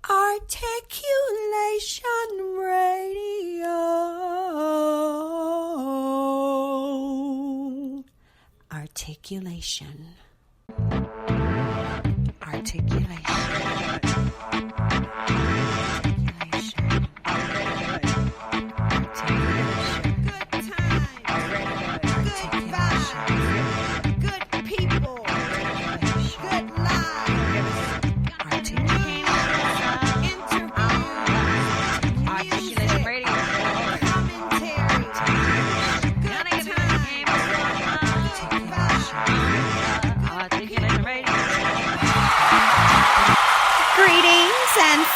Articulation Radio. Articulation.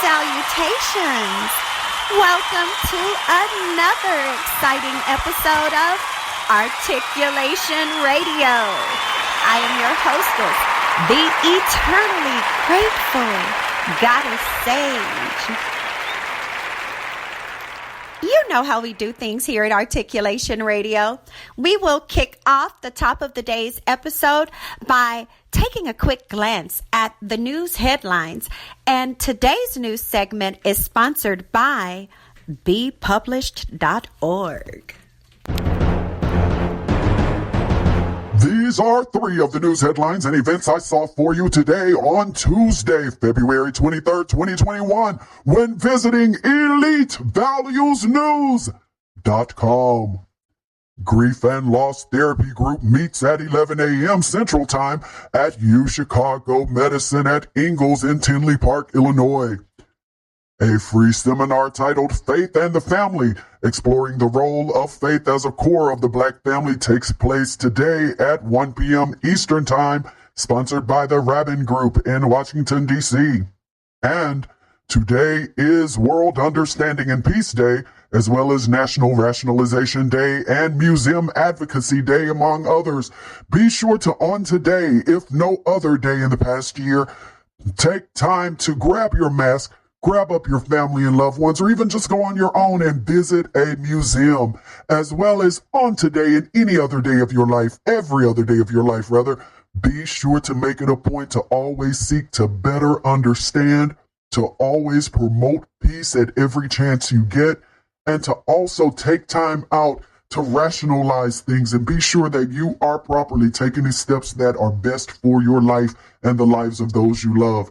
Salutations! Welcome to another exciting episode of Articulation Radio. I am your hostess, the eternally grateful Goddess Sage. You know how we do things here at Articulation Radio. We will kick off the top of the day's episode by taking a quick glance at the news headlines. And today's news segment is sponsored by bepublished.org. These are three of the news headlines and events I saw for you today on Tuesday, February 23rd, 2021, when visiting EliteValuesNews.com. Grief and Loss Therapy Group meets at 11 a.m. Central Time at UChicago Medicine at Ingalls in Tinley Park, Illinois. A free seminar titled Faith and the Family, exploring the role of faith as a core of the Black family, takes place today at 1 p.m. Eastern Time, sponsored by the Rabin Group in Washington, D.C. And today is World Understanding and Peace Day, as well as National Rationalization Day and Museum Advocacy Day, among others. Be sure to, on today, if no other day in the past year, take time to grab your mask, grab up your family and loved ones, or even just go on your own and visit a museum, as well as on today and any other day of your life, every other day of your life, rather. Be sure to make it a point to always seek to better understand, to always promote peace at every chance you get, and to also take time out to rationalize things and be sure that you are properly taking the steps that are best for your life and the lives of those you love.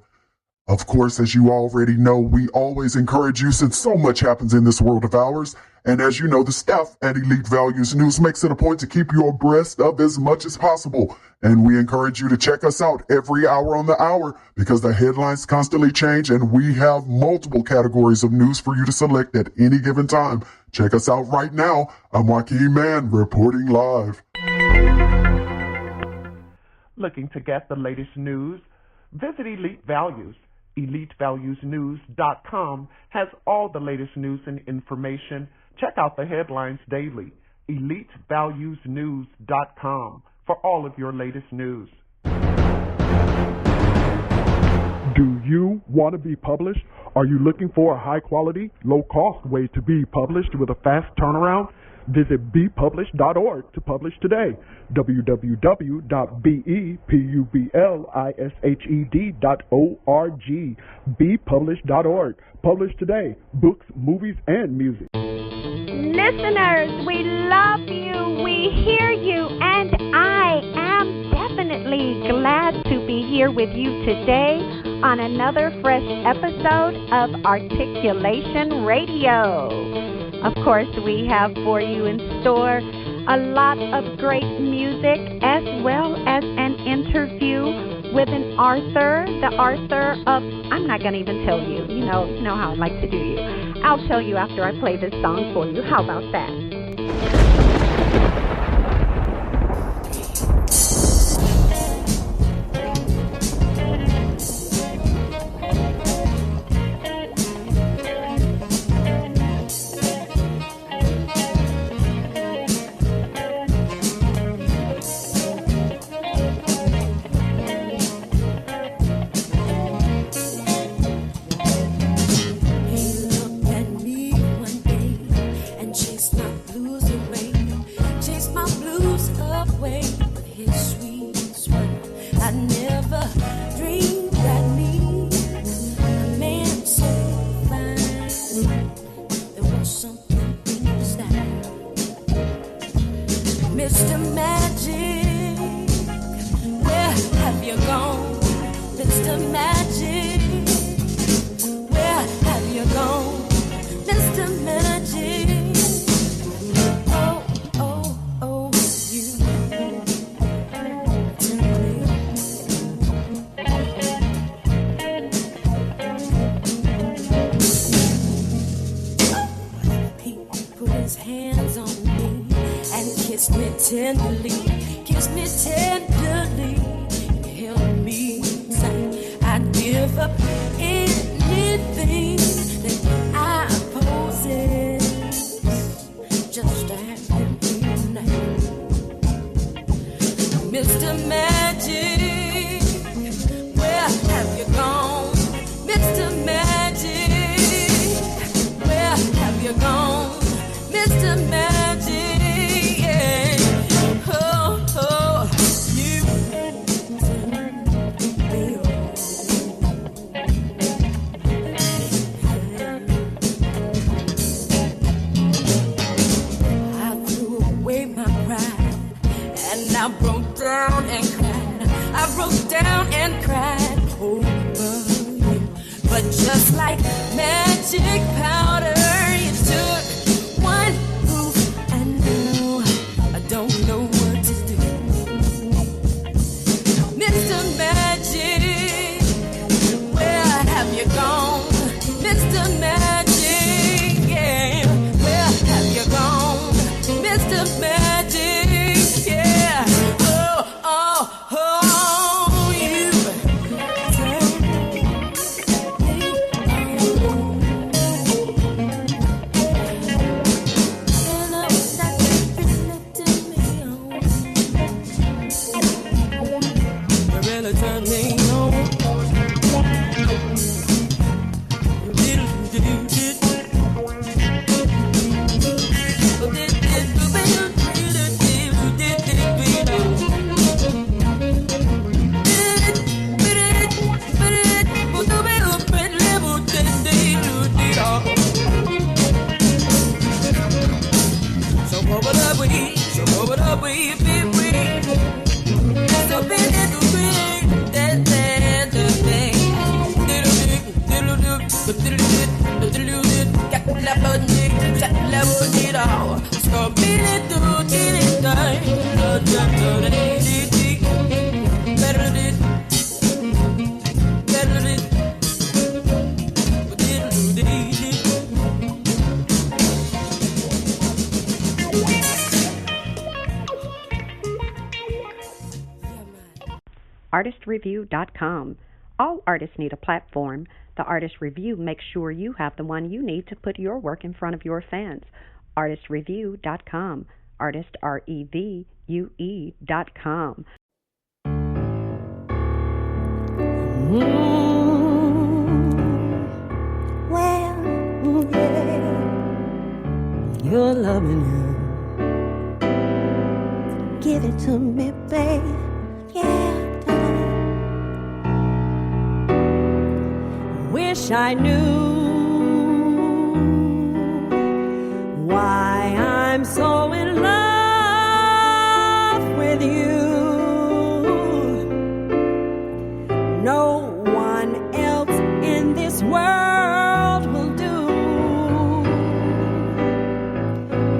Of course, as you already know, we always encourage you, since so much happens in this world of ours. And as you know, the staff at Elite Values News makes it a point to keep you abreast of as much as possible. And we encourage you to check us out every hour on the hour, because the headlines constantly change and we have multiple categories of news for you to select at any given time. Check us out right now. I'm Joaquin Mann, reporting live. Looking to get the latest news? Visit Elite Values. EliteValuesNews.com has all the latest news and information. Check out the headlines daily. EliteValuesNews.com for all of your latest news. Do you want to be published? Are you looking for a high-quality, low-cost way to be published with a fast turnaround? Visit bepublished.org to publish today. www.bepublished.org. bepublished.org. Publish today. Books, movies, and music. Listeners, we love you, we hear you, and I am definitely glad to be here with you today on another fresh episode of Articulation Radio. Of course, we have for you in store a lot of great music, as well as an interview with an author, the author of, I'm not going to even tell you. You know how I like to do you. I'll tell you after I play this song for you. How about that? He looked at me one day and chased my blue kiss me tenderly, help me say I'd give up anything that I possess just to have you tonight. Mr. Magic, where have you gone? Mr. Magic, where have you gone? Mr. Magic, yeah. Oh, you turn me on. I threw away my pride, and I broke down and cried. I broke down and cried over you. But just like magic powder, you took one move, and now I don't know what to do. Mr. Magic, where have you gone? Mr. Magic, yeah, where have you gone? Mr. Magic, yeah, you turn me on. And I wish I could be letting me on. You really turn me on. ARTistreview.com. All artists need a platform. The Artist Review makes sure you have the one you need to put your work in front of your fans. ARTistreview.com. Artist, REVUE.com. Well, yeah, you're loving her. Give it to me, babe. Yeah. Wish I knew why I'm so in love with you. No one else in this world will do.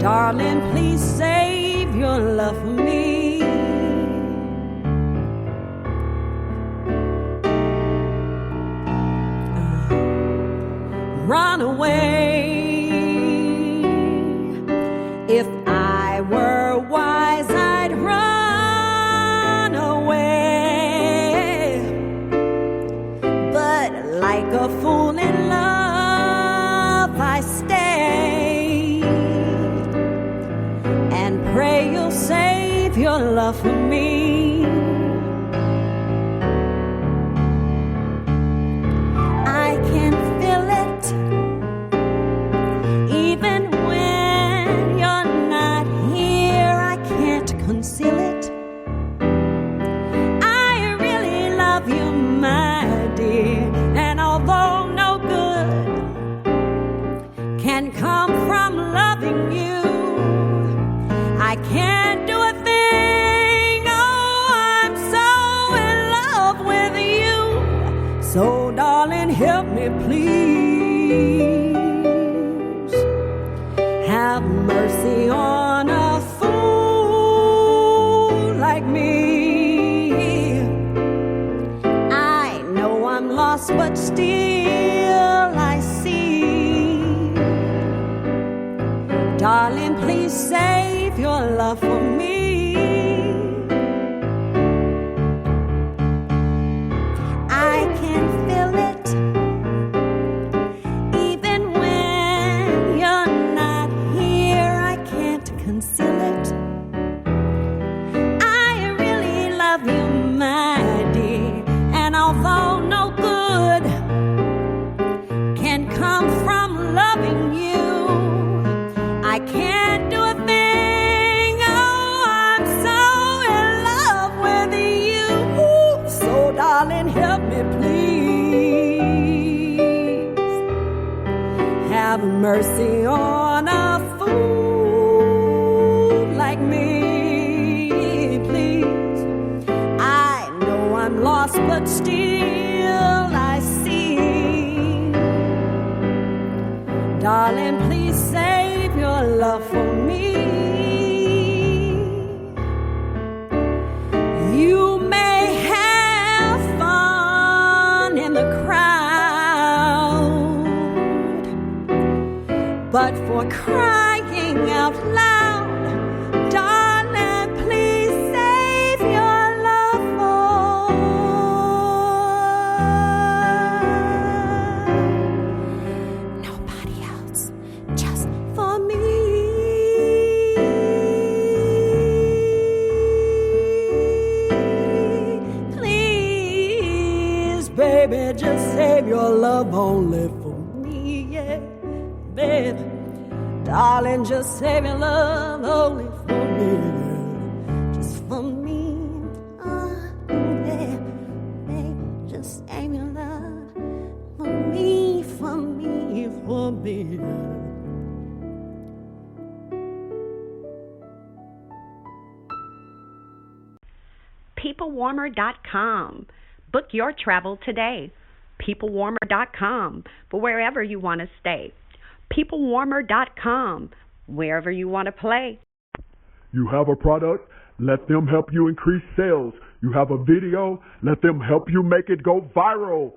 Darling, please save your love for me. Run away. If I were wise, I'd run away. But like a fool in love, I stay and pray you'll save your love for me. I can feel it. Even when you're not here, I can't conceal it. I really love you, my dear. And although no good can come from loving you, I can't do a thing. Oh, I'm so in love with you. So, darling, help me, please. Have mercy on a fool like me. I know I'm lost, but still I see. Darling, please save your love for me. I can feel it, even when you're not here. I can't conceal it. I really love you, my dear, and although no good can come from loving you, I can't do a thing. Oh, I'm so in love with you. So darling, help me please. Have mercy on a fool like me, please. I know I'm lost, but still I see. Darling, please save your love for me. You may have fun in the crowd, but for crying out loud, darling, please save your love for nobody else, just for me. Please, baby, just save your love only for me, yeah, baby. Darling, just save your love only for me, yeah. Just for me. Yeah, baby, just save your love for me, for me, for me. PeopleWarmer.com. Book your travel today. PeopleWarmer.com for wherever you want to stay. PeopleWarmer.com, wherever you want to play. You have a product, let them help you increase sales. You have a video, let them help you make it go viral.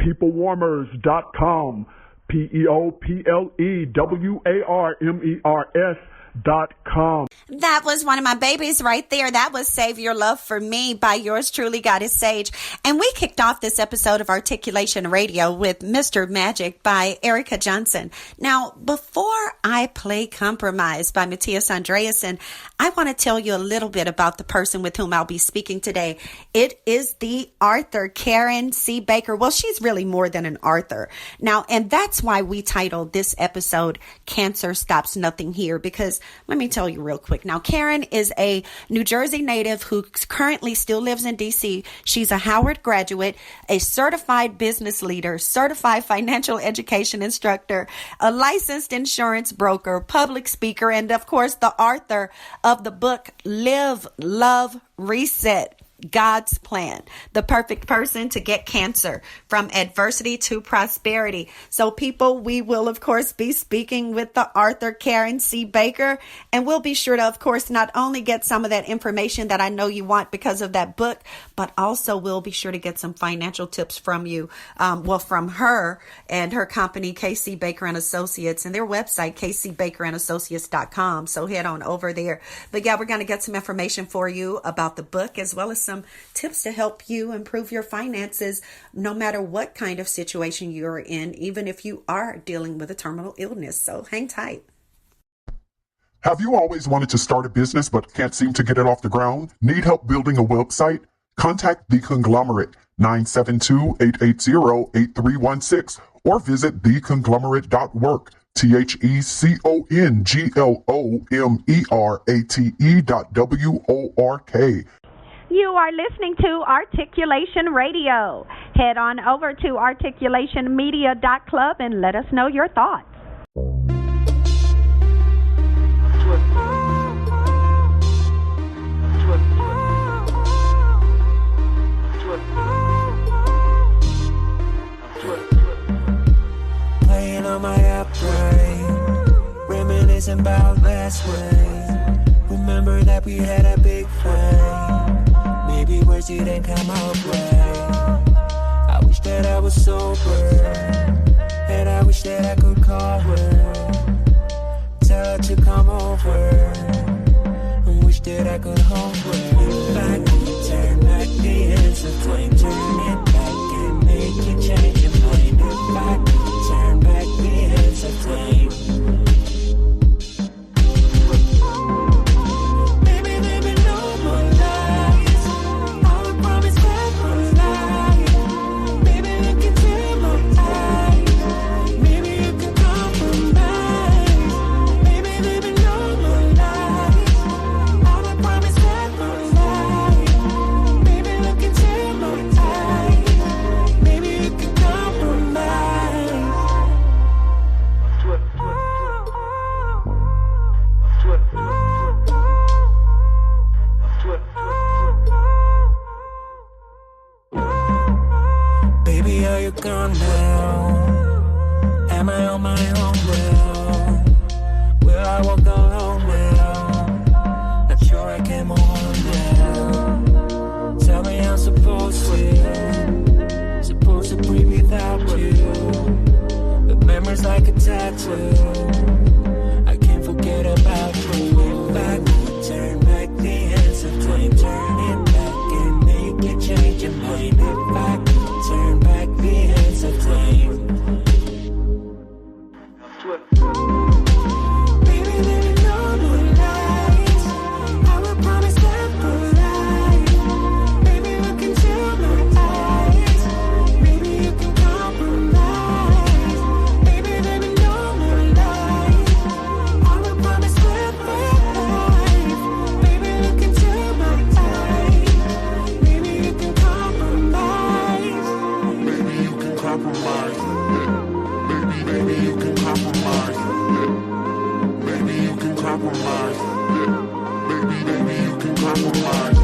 PeopleWarmers.com. PeopleWarmers.com. That was one of my babies right there. That was Save Your Love for Me by yours truly, Goddess Sage. And we kicked off this episode of Articulation Radio with Mr. Magic by Erica Johnson. Now, before I play Compromise by Matthias Andreasen, I want to tell you a little bit about the person with whom I'll be speaking today. It is the author, Karen C. Baker. Well, she's really more than an author. Now, and that's why we titled this episode, Cancer Stops Nothing Here, because let me tell you real quick. Now, Karen is a New Jersey native who currently still lives in D.C. She's a Howard graduate, a certified business leader, certified financial education instructor, a licensed insurance broker, public speaker, and of course, the author of the book, Live, Love, Reset. God's plan, the perfect person to get cancer from adversity to prosperity. So people, we will of course be speaking with the author Karen C. Baker, and we'll be sure to of course not only get some of that information that I know you want because of that book, but also we'll be sure to get some financial tips from you, from her and her company KC Baker and Associates, and their website kcbakerandassociates.com. So head on over there. But yeah, we're going to get some information for you about the book as well as some tips to help you improve your finances no matter what kind of situation you're in, even if you are dealing with a terminal illness. So hang tight. Have you always wanted to start a business but can't seem to get it off the ground? Need help building a website? Contact The Conglomerate 972-880-8316 or visit theconglomerate.work. TheConglomerate.work. You are listening to Articulation Radio. Head on over to articulationmedia.club and let us know your thoughts. Playing on my upgrade, reminiscing about last way. Remember that we had a big fight. Maybe words didn't come out right. I wish that I was sober, and I wish that I could call her, tell her to come over. Am I on my own? Will I walk alone? Not sure I can move on now. Tell me I'm supposed to breathe without you. But memories like a tattoo, I can't forget about you. Back, turn back the hands of time. Turn it back and make it change your mind. Back, turn back the hands of time. Baby, there are no more lies. I will promise never lie. Baby, look into my eyes. Maybe you can compromise. Baby, there are no more lies. I will promise never lie. Baby, look into my eyes. Maybe you can compromise. Maybe you can compromise. Maybe you can compromise. Maybe you can compromise. Maybe you can compromise.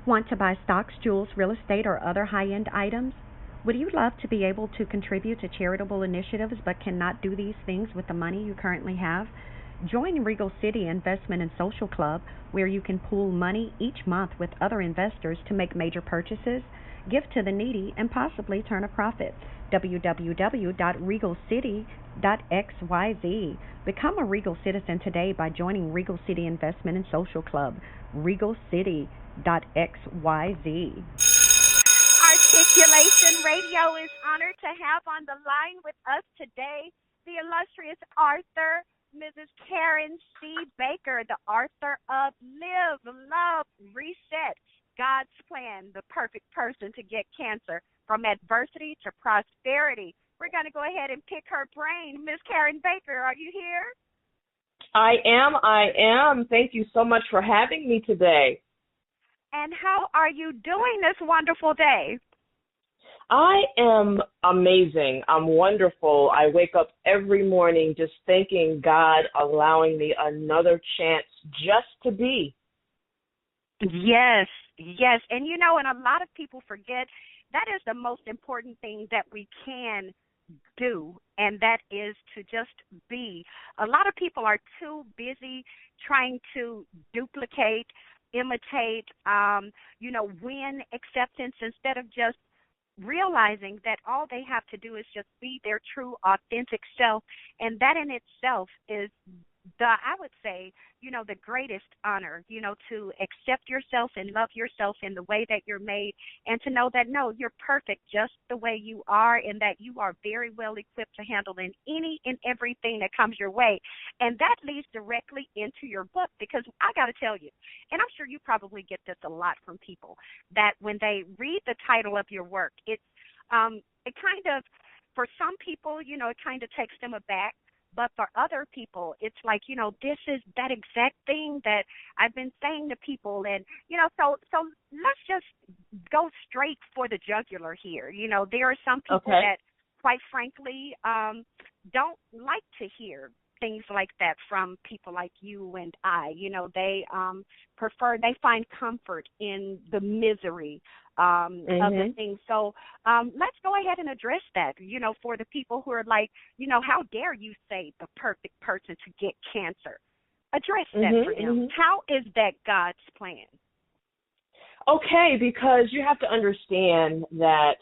Want to buy stocks, jewels, real estate, or other high-end items? Would you love to be able to contribute to charitable initiatives but cannot do these things with the money you currently have? Join Regal City Investment and Social Club, where you can pool money each month with other investors to make major purchases, give to the needy, and possibly turn a profit. www.regalcity.xyz. Become a Regal citizen today by joining Regal City Investment and Social Club. regalcity.xyz. Articulation Radio is honored to have on the line with us today the illustrious author, Mrs. Karen C. Baker, the author of Live, Love, Reset, God's Plan, the perfect person to get cancer, from adversity to prosperity. We're going to go ahead and pick her brain. Miss Karen Baker, are you here? I am. Thank you so much for having me today. And how are you doing this wonderful day? I am amazing. I'm wonderful. I wake up every morning just thanking God, allowing me another chance just to be. Yes. And you know, and a lot of people forget that is the most important thing that we can do, and that is to just be. A lot of people are too busy trying to duplicate, imitate, win acceptance, instead of just realizing that all they have to do is just be their true, authentic self. And that in itself is I would say, the greatest honor, to accept yourself and love yourself in the way that you're made, and to know that, no, you're perfect just the way you are, and that you are very well equipped to handle in any and everything that comes your way. And that leads directly into your book, because I got to tell you, and I'm sure you probably get this a lot from people, that when they read the title of your work, it kind of, for some people, it kind of takes them aback. But for other people, it's like, this is that exact thing that I've been saying to people. And, so let's just go straight for the jugular here. There are some people that, quite frankly, don't like to hear things like that from people like you and I. They they find comfort in the misery of the thing. So let's go ahead and address that, for the people who are like, how dare you say the perfect person to get cancer? Address that for them. How is that God's plan? Okay, because you have to understand that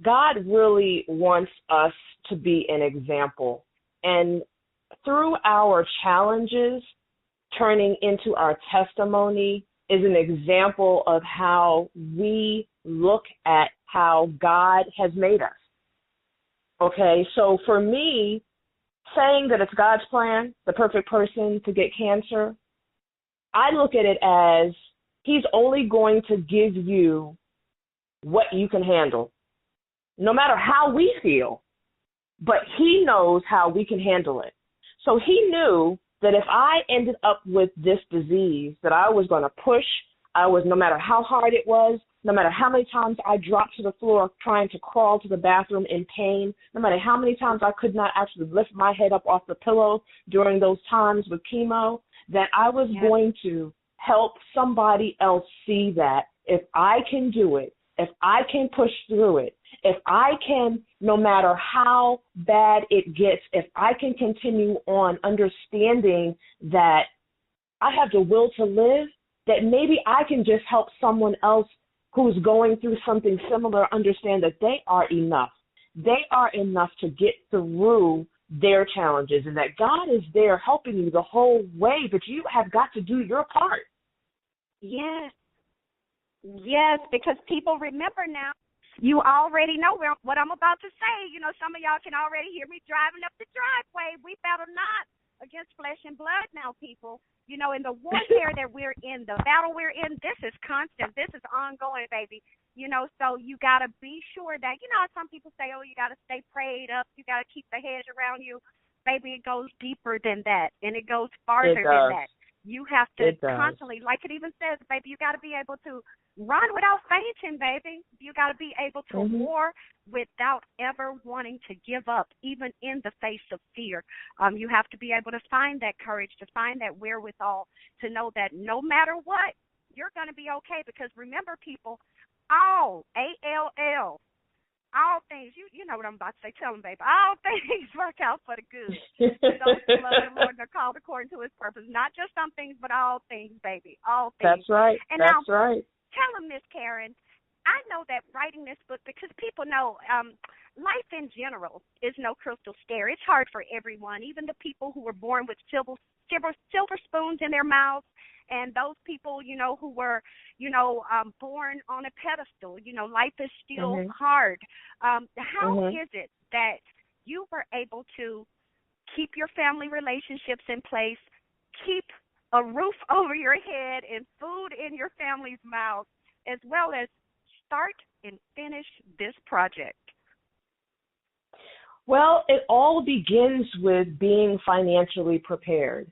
God really wants us to be an example. And through our challenges, turning into our testimony is an example of how we look at how God has made us. Okay, so for me, saying that it's God's plan, the perfect person to get cancer, I look at it as He's only going to give you what you can handle, no matter how we feel, but He knows how we can handle it. So He knew that if I ended up with this disease, that I was going to push, no matter how hard it was, no matter how many times I dropped to the floor trying to crawl to the bathroom in pain, no matter how many times I could not actually lift my head up off the pillow during those times with chemo, that I was going to help somebody else see that if I can do it, if I can push through it, if I can, no matter how bad it gets, if I can continue on understanding that I have the will to live, that maybe I can just help someone else who's going through something similar understand that they are enough. They are enough to get through their challenges, and that God is there helping you the whole way, but you have got to do your part. Yes. Yes, because people remember now. You already know what I'm about to say. You know, some of y'all can already hear me driving up the driveway. We battle not against flesh and blood now, people. You know, in the warfare that we're in, the battle we're in, this is constant. This is ongoing, baby. You know, so you got to be sure that, you know, some people say, oh, you got to stay prayed up. You got to keep the hedge around you. Baby, it goes deeper than that, and it goes farther than that. You have to constantly, like it even says, baby, you got to be able to run without fainting, baby. You got to be able to war without ever wanting to give up, even in the face of fear. You have to be able to find that courage, to find that wherewithal, to know that no matter what, you're going to be okay. Because remember, people, all, A-L-L, all things, you know what I'm about to say, tell them, baby, all things work out for the good. Those who love the Lord and are called according to his purpose. Not just some things, but all things, baby, all things. That's right. And that's now, right. Tell them, Miss Karen, I know that writing this book, because people know life in general is no crystal stair. It's hard for everyone, even the people who were born with silver spoons in their mouths, and those people, you know, who were, you know, born on a pedestal. You know, life is still hard. How is it that you were able to keep your family relationships in place, keep a roof over your head and food in your family's mouth, as well as start and finish this project? Well, it all begins with being financially prepared.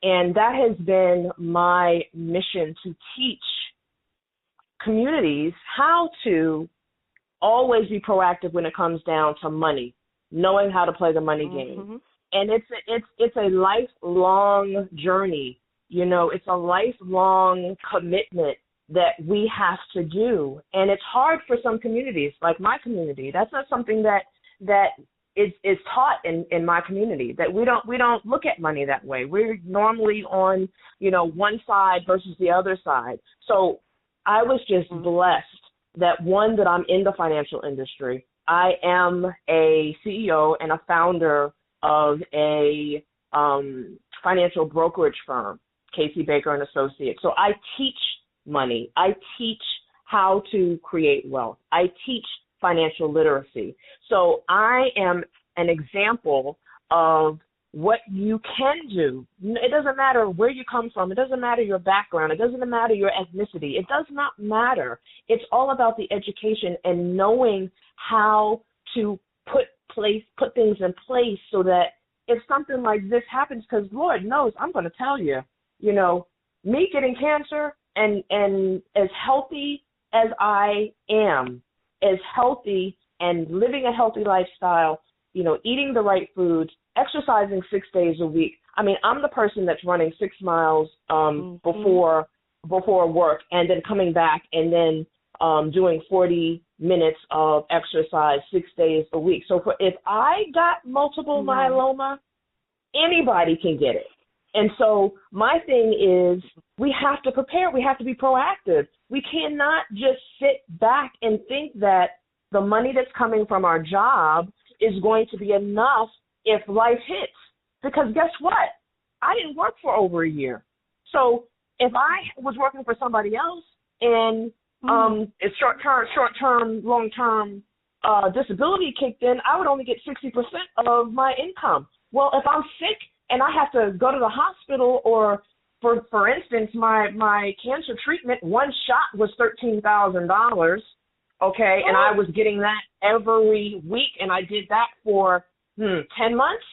And that has been my mission, to teach communities how to always be proactive when it comes down to money, knowing how to play the money game. And it's a lifelong journey. You know, it's a lifelong commitment that we have to do. And it's hard for some communities, like my community. That's not something that is taught in my community, that we don't look at money that way. We're normally on, you know, one side versus the other side. So I was just blessed that I'm in the financial industry. I am a CEO and a founder of a financial brokerage firm, Casey Baker and Associates. So I teach money. I teach how to create wealth. I teach financial literacy. So I am an example of what you can do. It doesn't matter where you come from. It doesn't matter your background. It doesn't matter your ethnicity. It does not matter. It's all about the education and knowing how to put things in place so that if something like this happens, because Lord knows, I'm going to tell you, you know, me getting cancer and as healthy as I am, as healthy and living a healthy lifestyle, you know, eating the right foods, exercising 6 days a week. I mean, I'm the person that's running 6 miles before work and then coming back and then doing 40 minutes of exercise 6 days a week. So if I got multiple myeloma, anybody can get it. And so my thing is we have to prepare. We have to be proactive. We cannot just sit back and think that the money that's coming from our job is going to be enough if life hits. Because guess what? I didn't work for over a year. So if I was working for somebody else and it's short-term, long-term disability kicked in, I would only get 60% of my income. Well, if I'm sick and I have to go to the hospital, or for instance, my cancer treatment, one shot was $13,000, okay, and I was getting that every week, and I did that for 10 months.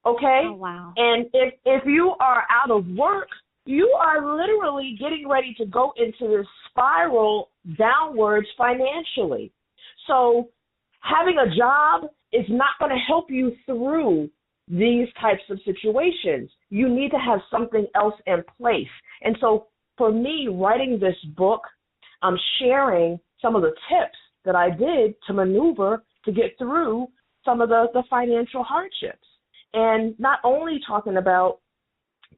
Okay? Oh, wow. And if you are out of work, you are literally getting ready to go into this spiral downwards financially. So having a job is not going to help you through these types of situations. You need to have something else in place. And so for me, writing this book, I'm sharing some of the tips that I did to maneuver to get through some of the financial hardships. And not only talking about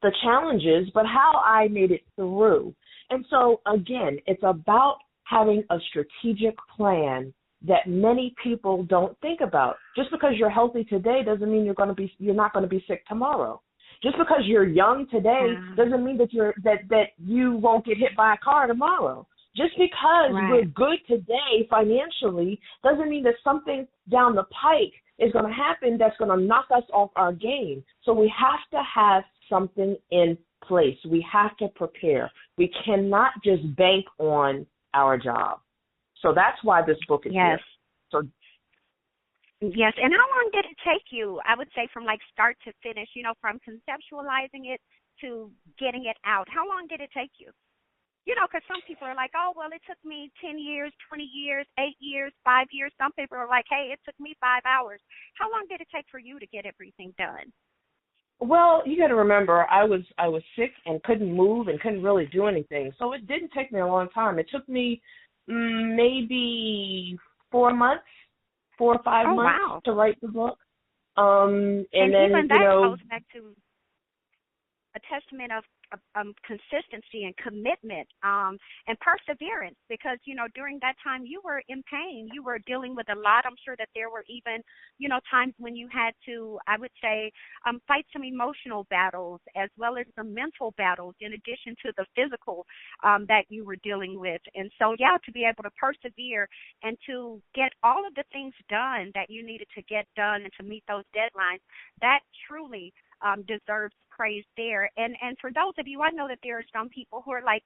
the challenges, but how I made it through. And so, again, it's about having a strategic plan that many people don't think about. Just because you're healthy today doesn't mean you're not going to be sick tomorrow. Just because you're young today doesn't mean that you won't get hit by a car tomorrow. Just because we're good today financially doesn't mean that something down the pike is going to happen that's going to knock us off our game. So we have to have something in place. We have to prepare. We cannot just bank on our job. So that's why this book is here. So yes, and how long did it take you, I would say, from like start to finish, from conceptualizing it to getting it out? How long did it take you? Because some people are like, oh, well, it took me 10 years, 20 years, 8 years, 5 years. Some people are like, hey, it took me 5 hours. How long did it take for you to get everything done? Well, you got to remember, I was sick and couldn't move and couldn't really do anything. So it didn't take me a long time. It took me maybe 4 months, 4 or 5 months to write the book. And then, even that goes back to a testament of consistency and commitment and perseverance, because during that time you were in pain, you were dealing with a lot. I'm sure that there were even times when you had to, I would say, fight some emotional battles as well as some mental battles in addition to the physical that you were dealing with. And so to be able to persevere and to get all of the things done that you needed to get done and to meet those deadlines, that truly deserves praise there. And for those of you, I know that there are some people who are like,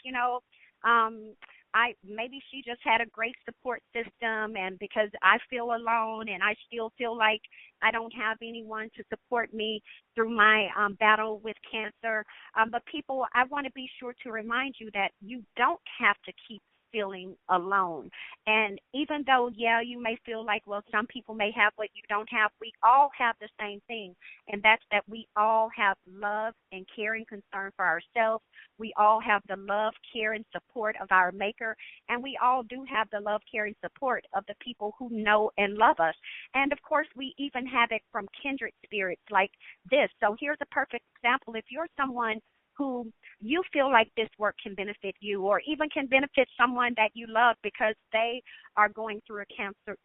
maybe she just had a great support system, and because I feel alone and I still feel like I don't have anyone to support me through my battle with cancer. But people, I want to be sure to remind you that you don't have to keep feeling alone. And even though, you may feel like, well, some people may have what you don't have, we all have the same thing, and that's that we all have love and care and concern for ourselves. We all have the love, care, and support of our Maker, and we all do have the love, care, and support of the people who know and love us. And, of course, we even have it from kindred spirits like this. So here's a perfect example. If you're someone who you feel like this work can benefit you, or even can benefit someone that you love because they are going through a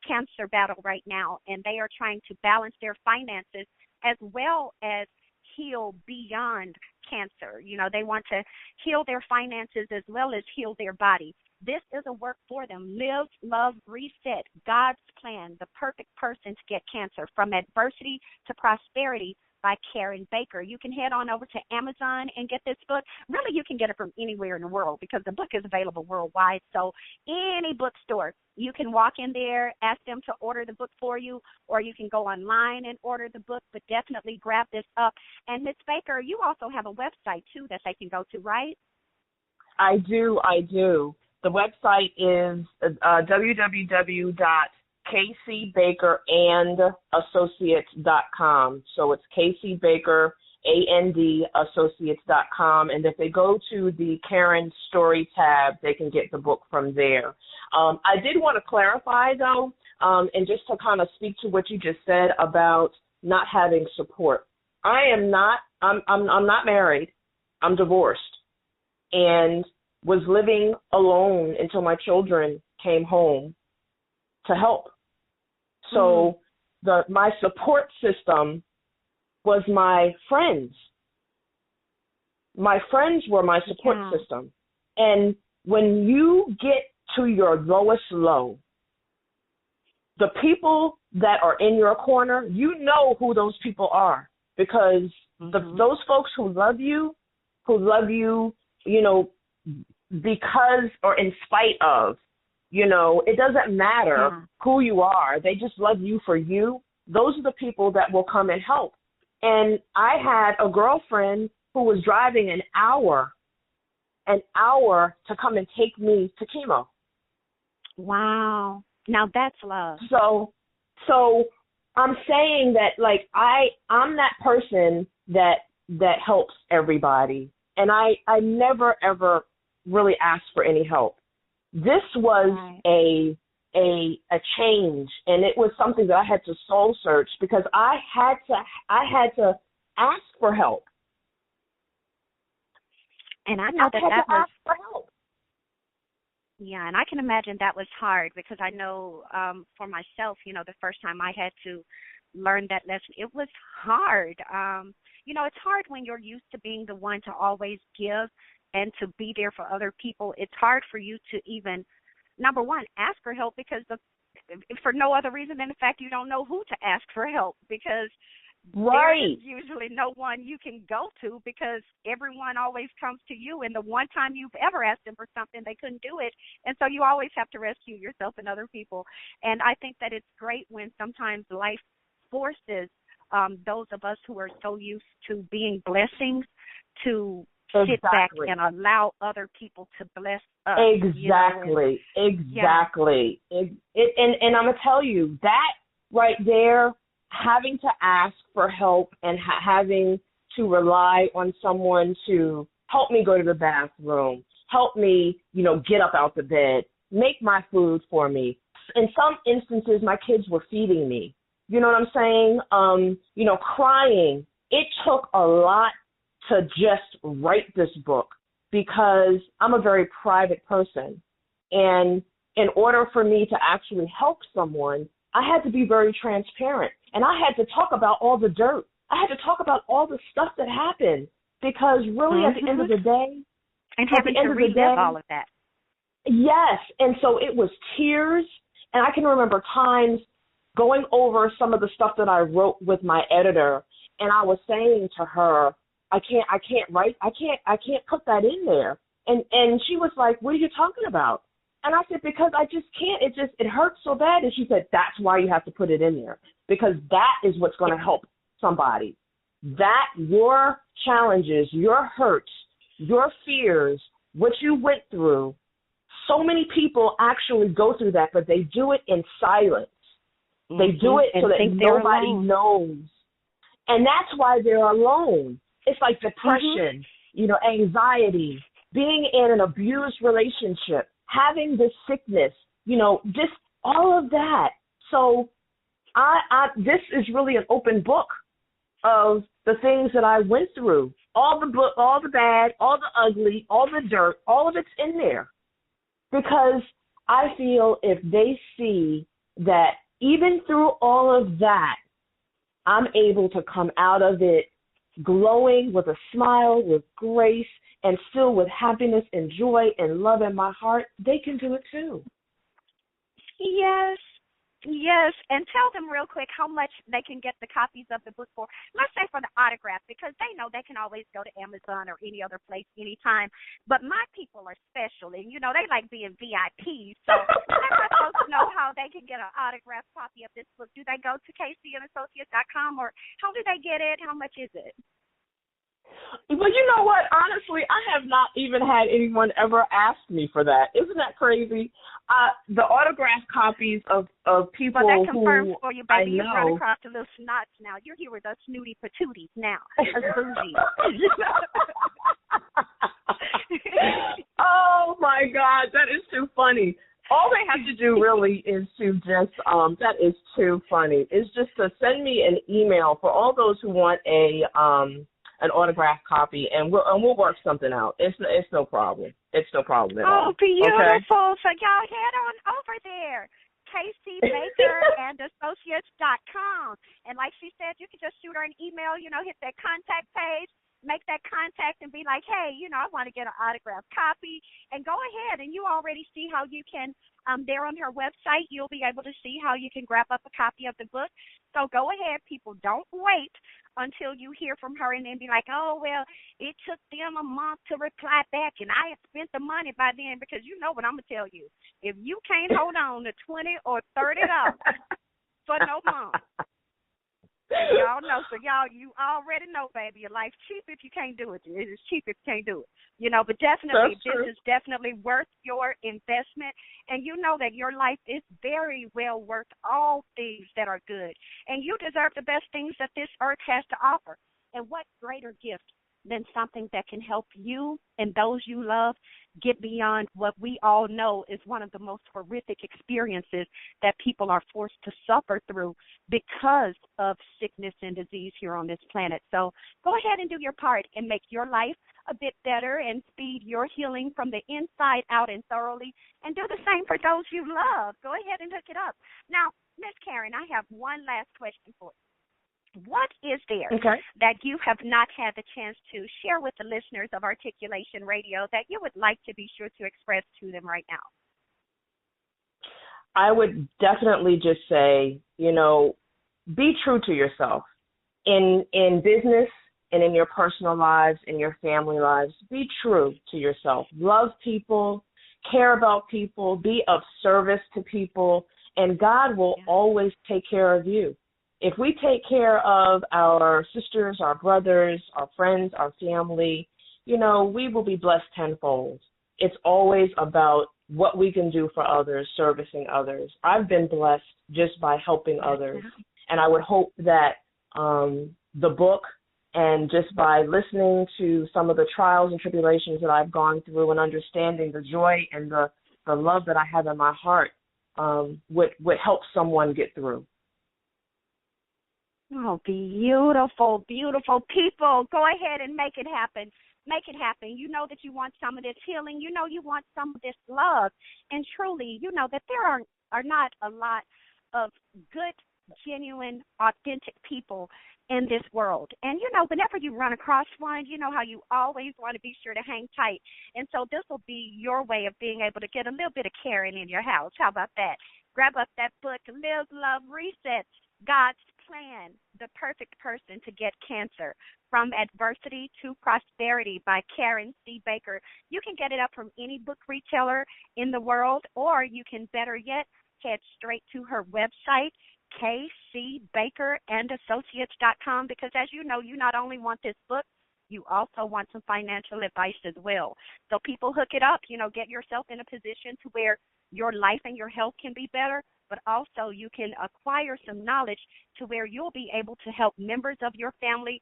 cancer battle right now, and they are trying to balance their finances as well as heal beyond cancer. They want to heal their finances as well as heal their body. This is a work for them. Live, love, reset, God's plan, the perfect person to get cancer, from adversity to prosperity, by Karen Baker. You can head on over to Amazon and get this book. Really, you can get it from anywhere in the world because the book is available worldwide. So any bookstore, you can walk in there, ask them to order the book for you, or you can go online and order the book, but definitely grab this up. And Ms. Baker, you also have a website, too, that they can go to, right? I do. The website is www.kcbakerandassociates.com. So it's kcbakerandassociates.com. And if they go to the Karen Story tab, they can get the book from there. I did want to clarify, though, and just to kind of speak to what you just said about not having support. I'm not married. I'm divorced and was living alone until my children came home to help. So my support system was my friends. My friends were my support system. And when you get to your lowest low, the people that are in your corner, you know who those people are, because those folks who love you, because or in spite of, it doesn't matter who you are. They just love you for you. Those are the people that will come and help. And I had a girlfriend who was driving an hour to come and take me to chemo. Wow. Now that's love. So I'm saying that, like, I'm that person that helps everybody, and I never ever really asked for any help. This was a change, and it was something that I had to soul search, because I had to ask for help. And I know that was ask for help. Yeah, and I can imagine that was hard, because I know for myself, the first time I had to learn that lesson, it was hard. It's hard when you're used to being the one to always give and to be there for other people. It's hard for you to even, number one, ask for help, because for no other reason than the fact you don't know who to ask for help, because there is usually no one you can go to, because everyone always comes to you, and the one time you've ever asked them for something, they couldn't do it, and so you always have to rescue yourself and other people. And I think that it's great when sometimes life forces those of us who are so used to being blessings to sit back and allow other people to bless us. Exactly. And I'm going to tell you, that right there, having to ask for help and having to rely on someone to help me go to the bathroom, help me, get up out the bed, make my food for me. In some instances, my kids were feeding me. You know what I'm saying? Crying. It took a lot to just write this book, because I'm a very private person. And in order for me to actually help someone, I had to be very transparent. And I had to talk about all the dirt. I had to talk about all the stuff that happened, because really at the end of the day, and having to relive all of that. Yes. And so it was tears. And I can remember times going over some of the stuff that I wrote with my editor, and I was saying to her, I can't put that in there. And she was like, what are you talking about? And I said, because I just can't. It hurts so bad. And she said, that's why you have to put it in there, because that is what's going to help somebody. That your challenges, your hurts, your fears, what you went through, so many people actually go through that, but they do it in silence. They do it so that nobody knows. And that's why they're alone. It's like depression, anxiety, being in an abused relationship, having this sickness, just all of that. So this is really an open book of the things that I went through. All the bad, all the ugly, all the dirt, all of it's in there. Because I feel if they see that even through all of that, I'm able to come out of it glowing with a smile, with grace, and still with happiness and joy and love in my heart, they can do it too. Yes. Yes, and tell them real quick how much they can get the copies of the book for. Let's say for the autograph, because they know they can always go to Amazon or any other place anytime. But my people are special, and, they like being VIPs. So let my folks know how they can get an autographed copy of this book. Do they go to KCandassociates.com, or how do they get it? How much is it? Well, you know what? Honestly, I have not even had anyone ever ask me for that. Isn't that crazy? The autographed copies of people that confirms for you, baby. I know. You've run across the little snots now. You're here with us snooty patooties now. Us bougie. Oh, my God. That is too funny. All they have to do really is to just, that is too funny, is just to send me an email for all those who want an autographed copy, and we'll work something out. It's no problem. It's no problem at all. Oh, beautiful. Okay? So y'all head on over there. KCBakerAndAssociates.com. And like she said, you can just shoot her an email, hit that contact page, make that contact and be like, hey, I want to get an autographed copy, and go ahead. And you already see how you can, there on her website, you'll be able to see how you can grab up a copy of the book. So go ahead, people. Don't wait until you hear from her and then be like, oh, well, it took them a month to reply back, and I had spent the money by then, because you know what I'm going to tell you. If you can't hold on to $20 or $30 for no month, Y'all know, so you already know, baby, your life's cheap if you can't do it. It is cheap if you can't do it. But definitely, this is definitely worth your investment. And you know that your life is very well worth all things that are good. And you deserve the best things that this earth has to offer. And what greater gift than something that can help you and those you love get beyond what we all know is one of the most horrific experiences that people are forced to suffer through because of sickness and disease here on this planet. So go ahead and do your part and make your life a bit better and speed your healing from the inside out and thoroughly, and do the same for those you love. Go ahead and hook it up. Now, Miss Karen, I have one last question for you. What is there that you have not had the chance to share with the listeners of Articulation Radio that you would like to be sure to express to them right now? I would definitely just say, be true to yourself. In business and in your personal lives, in your family lives, be true to yourself. Love people, care about people, be of service to people, and God will always take care of you. If we take care of our sisters, our brothers, our friends, our family, we will be blessed tenfold. It's always about what we can do for others, servicing others. I've been blessed just by helping others. And I would hope that the book and just by listening to some of the trials and tribulations that I've gone through and understanding the joy and the love that I have in my heart would help someone get through. Oh, beautiful, beautiful people. Go ahead and make it happen. Make it happen. You know that you want some of this healing. You know you want some of this love. And truly, you know that there are not a lot of good, genuine, authentic people in this world. And, whenever you run across one, you know how you always want to be sure to hang tight. And so this will be your way of being able to get a little bit of Karen in your house. How about that? Grab up that book, Live, Love, Reset, God's Plan, The Perfect Person to Get Cancer, From Adversity to Prosperity by Karen C. Baker. You can get it up from any book retailer in the world, or you can, better yet, head straight to her website, kcbakerandassociates.com, because as you know, you not only want this book, you also want some financial advice as well. So people hook it up, get yourself in a position to where your life and your health can be better, but also you can acquire some knowledge to where you'll be able to help members of your family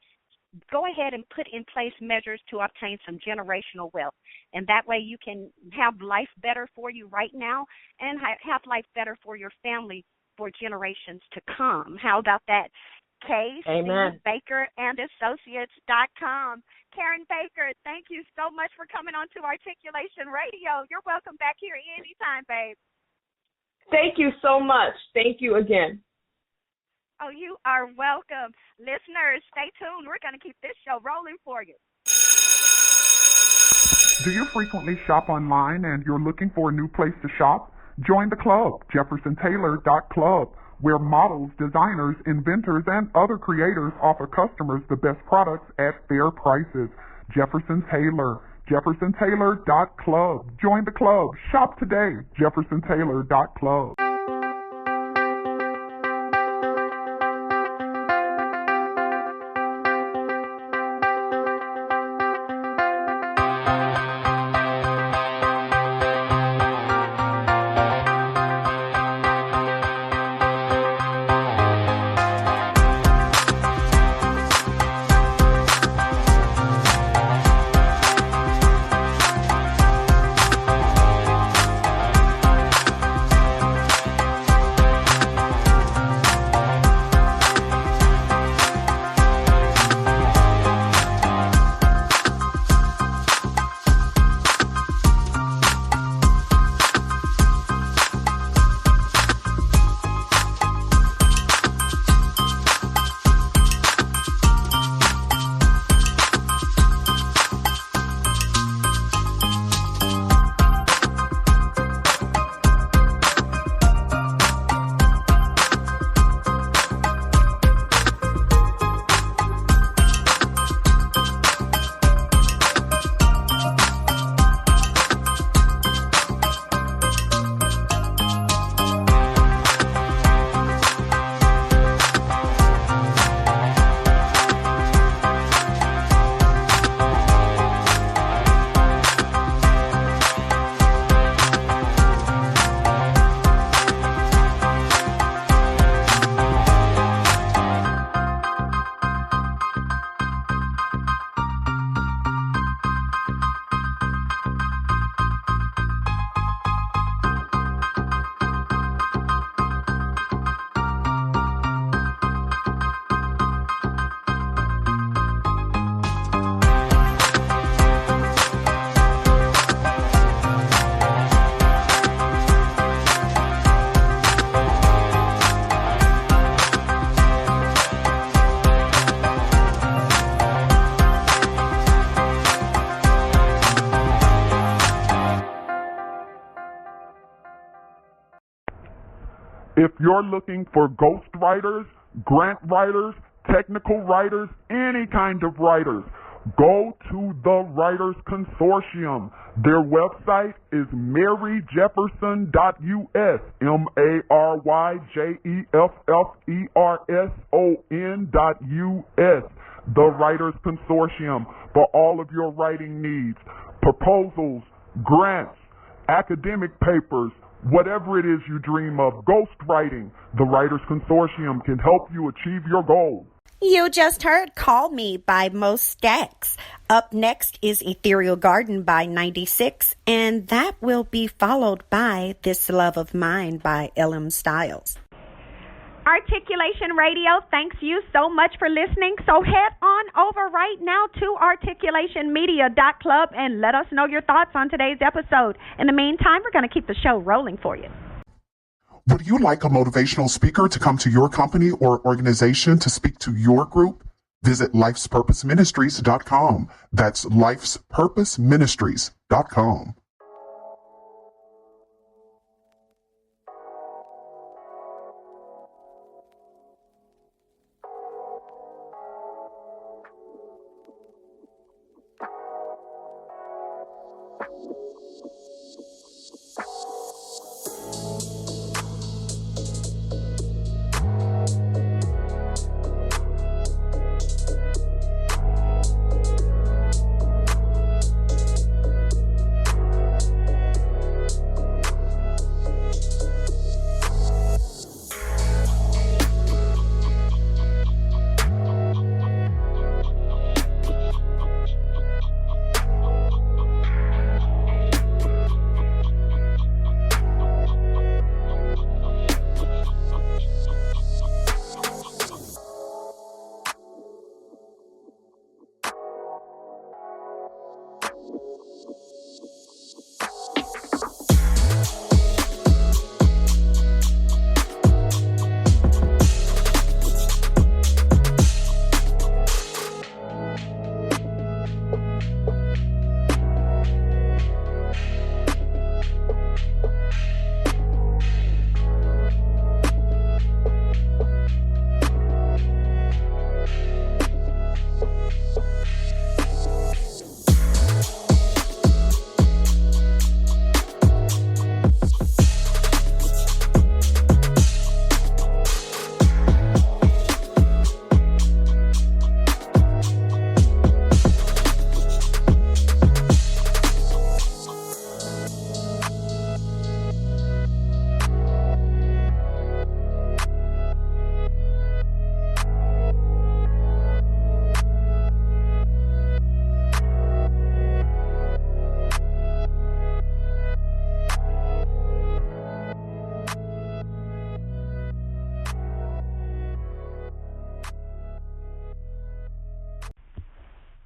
go ahead and put in place measures to obtain some generational wealth. And that way you can have life better for you right now and have life better for your family for generations to come. How about that? kcbakerandassociates.com. Karen Baker, thank you so much for coming on to Articulation Radio. You're welcome back here anytime, babe. Thank you so much. Thank you again. Oh, you are welcome. Listeners, stay tuned. We're going to keep this show rolling for you. Do you frequently shop online and you're looking for a new place to shop? Join the club, jeffersontaylor.club, where models, designers, inventors, and other creators offer customers the best products at fair prices. Jefferson Taylor, jeffersontaylor.club. Join the club. Shop today, jeffersontaylor.club. If you're looking for ghost writers, grant writers, technical writers, any kind of writers, go to the Writers Consortium. Their website is maryjefferson.us, MaryJefferson.us, the Writers Consortium, for all of your writing needs, proposals, grants, academic papers, whatever it is you dream of, ghostwriting. The Writers Consortium can help you achieve your goals. You just heard Call Me by Most Stacks. Up next is Ethereal Garden by 96, and that will be followed by This Love of Mine by LM Styles. Articulation Radio, thanks you so much for listening. So head on over right now to articulationmedia.club and let us know your thoughts on today's episode. In the meantime, we're going to keep the show rolling for you. Would you like a motivational speaker to come to your company or organization to speak to your group? Visit lifespurposeministries.com. That's lifespurposeministries.com.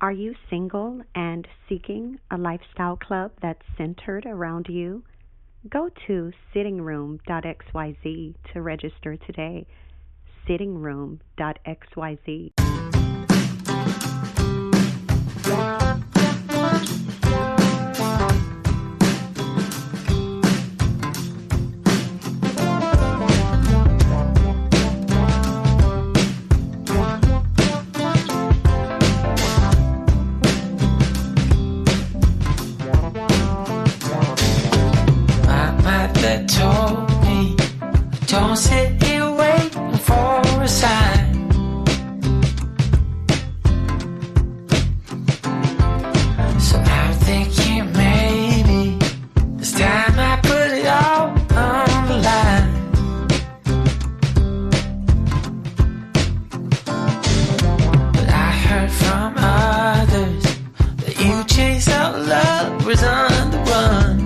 Are you single and seeking a lifestyle club that's centered around you? Go to sittingroom.xyz to register today. Sittingroom.xyz. Don't sit here waiting for a sign. So I'm thinking maybe it's time I put it all on the line. But I heard from others that you chase out love was on the run.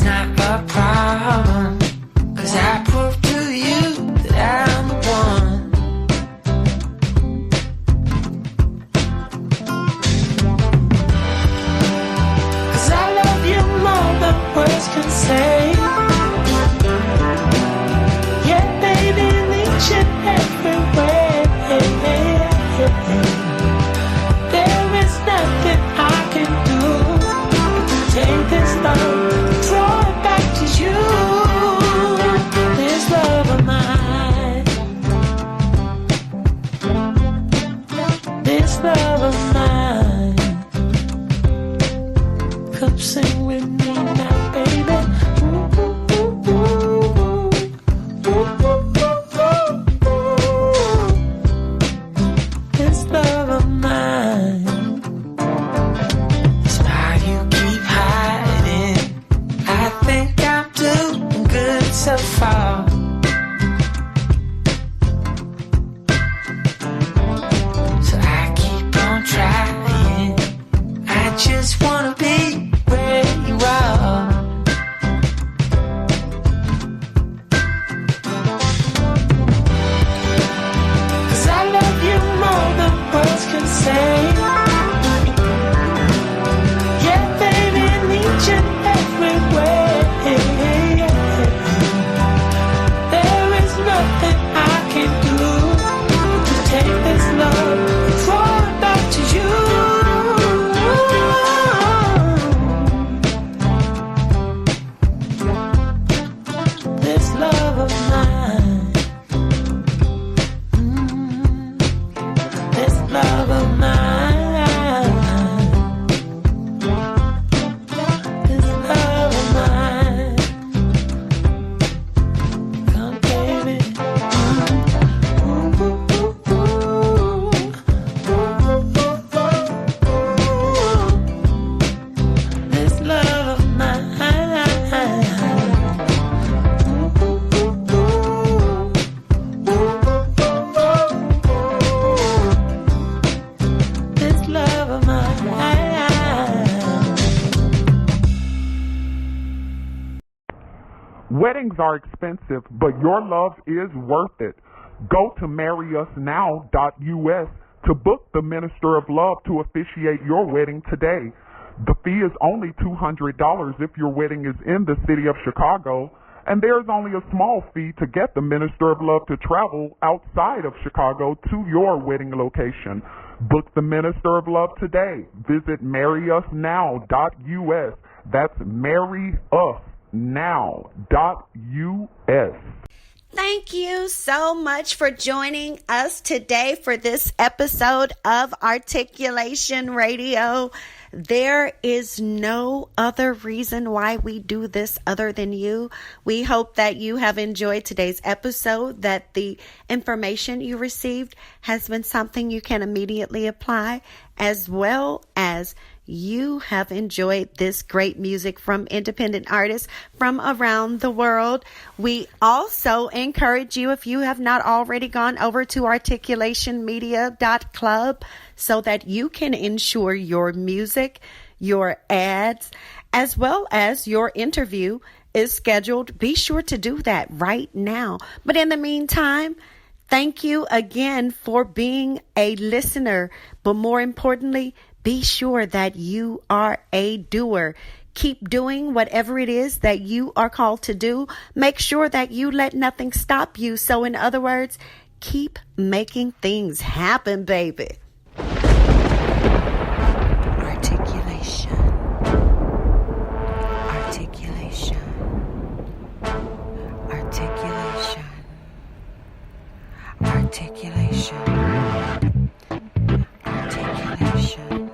Not a problem, 'cause I proved to you that I'm the one. 'Cause I love you more than words can say. Yeah, baby, need you everywhere. There is nothing I can do to take this This love of mine. Come sing with me now, baby. This love of mine. It's why you keep hiding. I think I'm doing good so far. Just wanna be where you are. 'Cause I love you more than words can say. Yeah, baby, I need you everywhere. There is nothing I can do to take this love and throw it back to you. Weddings are expensive, but your love is worth it. Go to marryusnow.us to book the Minister of Love to officiate your wedding today. The fee is only $200 if your wedding is in the city of Chicago, and there's only a small fee to get the Minister of Love to travel outside of Chicago to your wedding location. Book the Minister of Love today. Visit marryusnow.us. That's marryusnow.us. Thank you so much for joining us today for this episode of Articulation Radio. There is no other reason why we do this other than you. We hope that you have enjoyed today's episode, that the information you received has been something you can immediately apply, as well as you have enjoyed this great music from independent artists from around the world. We also encourage you, if you have not already gone over to articulationmedia.club, so that you can ensure your music, your ads, as well as your interview is scheduled. Be sure to do that right now. But in the meantime, thank you again for being a listener. But more importantly, be sure that you are a doer. Keep doing whatever it is that you are called to do. Make sure that you let nothing stop you. So in other words, keep making things happen, baby. Articulation. Articulation. Articulation. Articulation. Articulation.